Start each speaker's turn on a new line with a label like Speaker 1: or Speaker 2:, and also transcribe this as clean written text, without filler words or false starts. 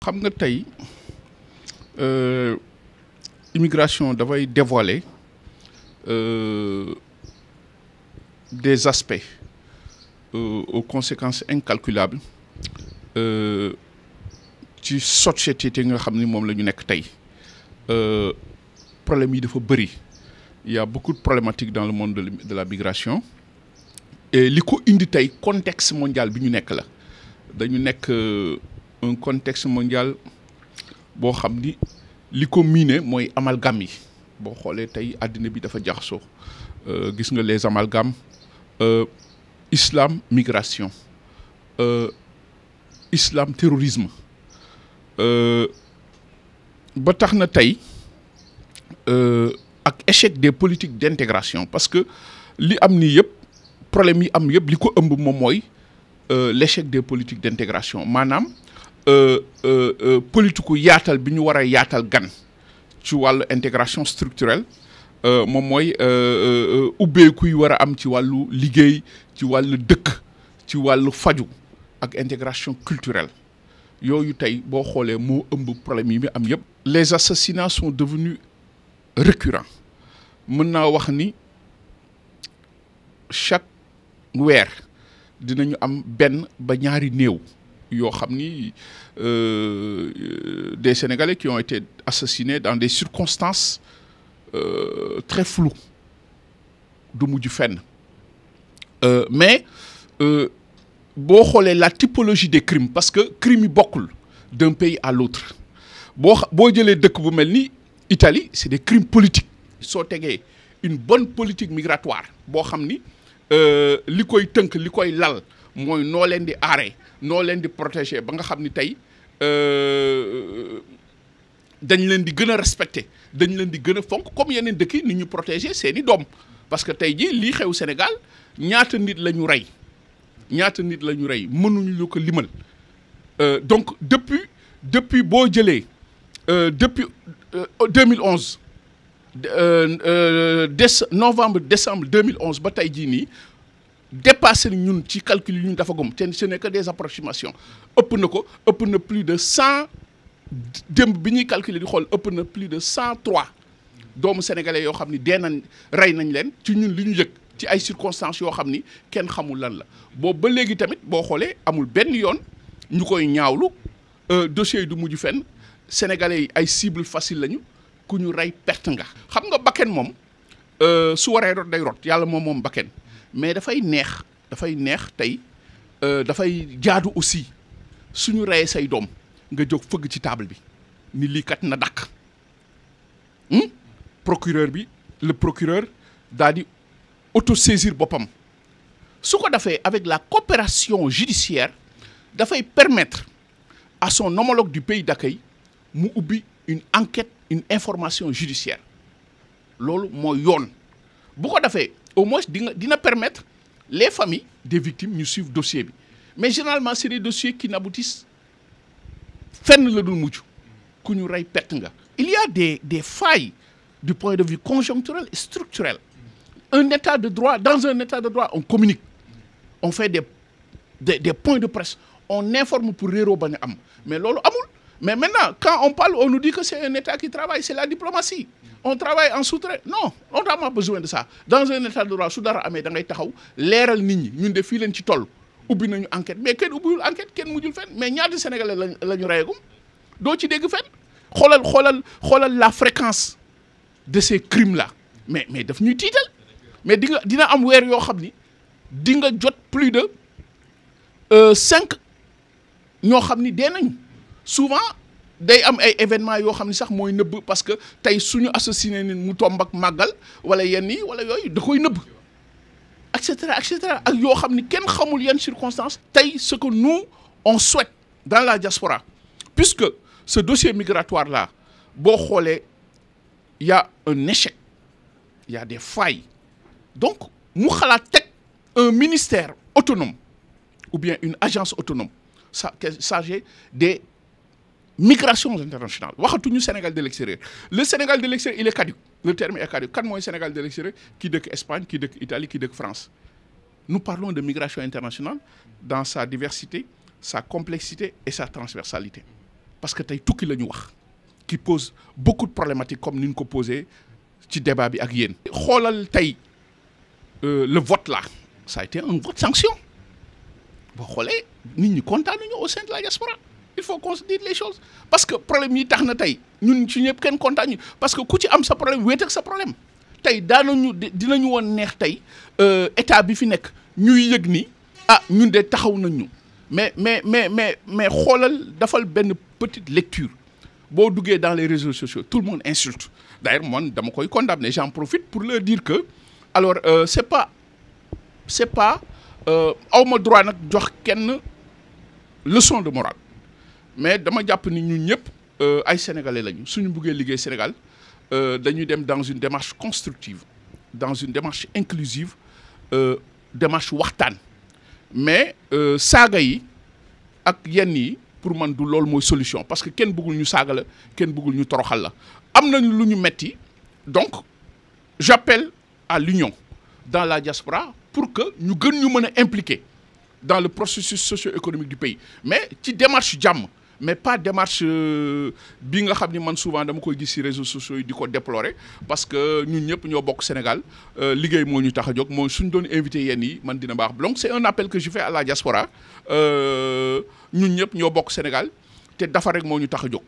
Speaker 1: xam nga tey immigration dafay dévoiler des aspects aux conséquences incalculables ci société te nga xam ni moom la ñu nekk tey problème yi dafa bëri il y a beaucoup de problématiques dans le monde de la migration et li ko indi tey contexte mondial bi ñu nekk la dañu nekk un contexte mondial boo xam ni li ko miine mooy amalgame yi boo xoolee tey àddina bi dafa jaxasoo gis nga les amalgames islam migration islam terrorisme ba tax na tey ak échec des politiques d'intégration parce que li am nii yëpp problème yi am yëpp li ko ëmb moom mooy l'échec des politiques d'intégration maanaam politique yaatal bi ñu war a yaatal gan ci wàllu intégration structurelle moom mooy ubbeeku yi war a am ci wàllu liggéey ci wàllu dëkk ci wàllu faju ak intégration culturelle yooyu tey boo xoolee moo ëmb problème yi mu am yëpp. Les assassinats sont devenus récurrents mën naa wax ni chaque weer dinañu am benn ba ñaari néew yoo xam ni des Sénégalais qui ont été assassinés dans des circonstances très floues du mujj fenn mais boo xoolee la typologie des crimes parce que crimes yi bokkul d'un pays à l'autre boo jëlee dëkk bu mel ni Italie c'est des crimes politiques soo tegee une bonne politique migratoire boo xam ni li koy tënk li koy lal mooy noo leen di aaree noo leen di protéger ba nga xam ni tey dañ leen di gën a respecter dañ leen di gën a fonk comme yeneen dëkk yi ni ñu protéger seeni doom parce que tey jii lii xew Sénégal ñaata nit la ñu rey mënuñu lu ko limal donc depuis boo jëlee depuis 2011 novembre décembre 2011 ba tey jii nii dépassé ñun ci calcul yi ñun dafa gom te ce n'est que des approximations ëpp na plus de 100 démb bi ñuy calculer di xool ëpp na plus de 103 doomu sénégalais yoo xam ni dee nañ rey nañ leen ci ñun li ñu yëg ci ay circonstances yoo xam ni kenn xamul lan la boobu ba léegi tamit boo xoolee amul benn yoon ñu koy ñaawlu dossiers yi du mujj fenn sénégalais yi ay cible facile lañu ku ñu rey perte nga. xam nga bakken moom su waree rot day rot yàlla moom bakken mais dafay neex tey dafay jaadu aussi suñu reyee say doom nga jóg fëgg ci table bi ni lii kat na dakk le procureur daal di autosaisir boppam su ko defee avec la coopération judiciaire dafay permettre à son homologue du pays d'accueil mu ubbi une enquête une information judiciaire loolu mooy yoon bu ko defee au moins dina permettre les familles des victimes ñu suivre dossier bi mais généralement c'est des dossiers qui n'aboutissent fenn la dul mujj ku ñu rey perte nga. Il y a des failles du point de vue conjoncturel et structurel. Dans un état de droit on communique on fait des points de presse on informe pour réeroo bañ a am mais loolu amul. Mais maintenant, quand on parle, on nous dit que c'est un État qui travaille, c'est la diplomatie. On travaille en sous-trait. Non, on n'a pas besoin de ça. Dans un État de droit, su dara amee da ngay taxaw leeral nit ñi ñun de fii leen ci toll ubbi nañu enquête mais kenn ubbiwul enquête kenn mujjul fenn mais ñaata Sénégalais la ñu reyagum doo ci dégg fenn xoolal la fréquence de ces crimes là mais daf ñuy tiital mais dina am weer yoo xam ni di nga jot plus de 5 ñoo xam ni dee nañu. Souvent day am ay événements yoo xam ne sax mooy nëbb parce que tey suñu assassiné nit mu tomb ak màggal wala yenn yi wala yooyu da koy nëbb et cetera ak yoo xam ni kenn xamul yenn circonstances. Tey ce que nous on souhaite dans la diaspora puisque ce dossier migratoire là boo xoolee y a un échec y a des failles donc mu xalaat teg un ministère autonome ou bien une agence autonome chargée des migrations internationales waxatuñu Sénégal de l'extérieur le Sénégal de l'extérieur il est caduc le terme est caduc kan mooy Sénégal de l'extérieur kii dëkk Espagne kii dëkk Italie kii dëkk France nous parlons de migration internationale dans sa diversité sa complexité et sa transversalité parce que tey tukki la ñu wax qui pose beaucoup de problématiques comme ni ñu ko posé ci débat bi ak yéen. xoolal tey le vote là ça a été un vote sanction boo xoolee nit ñi kontaan nañu au sein de la diaspora il faut qu'on se dise les choses parce que problème yi tax na tey ñun ci ñëpp kenn kontaan ñu parce que ku ci am sa problème wéet ak sa problème tey daanañu dinañu woon neex tey état bi fi nekk ñuy yëg ni ah ñun de taxaw nañ ñu mais xoolal dafal benn petite lecture boo duggee dans les réseaux sociaux tout le monde insulte d'ailleurs man dama koy condamner j'en profite pour leur dire que alors c'est pas awma droit nag jox kenn leçon de morale mais dama jàpp ni ñun ñëpp ay sénégalais lañu suñu buggee liggéey Sénégal dañuy dem dans une démarche constructive dans une démarche inclusive démarche waxtaan mais saaga yi ak yenn yi pour man du loolu mooy solution parce que kenn bëggul ñu saaga la kenn bëggul ñu toroxal la am nañu lu ñu metti donc j'appelle à l'union dans la diaspora pour que ñu gën ñu mën a impliquer dans le processus socio-économique du pays mais ci démarche jàmm mais pas démarche bi nga xam ni man souvent dama koy gis ci réseaux sociaux yi di ko déplorer parce que ñun ñëpp ñoo bokk Sénégal liggéey moo ñu tax a jóg mooy suñ doon invité yenn yi man dina baax donc c'est un appel que je fais à la diaspora ñun ñëpp ñoo bokk Sénégal te dafa rek moo ñu tax a jóg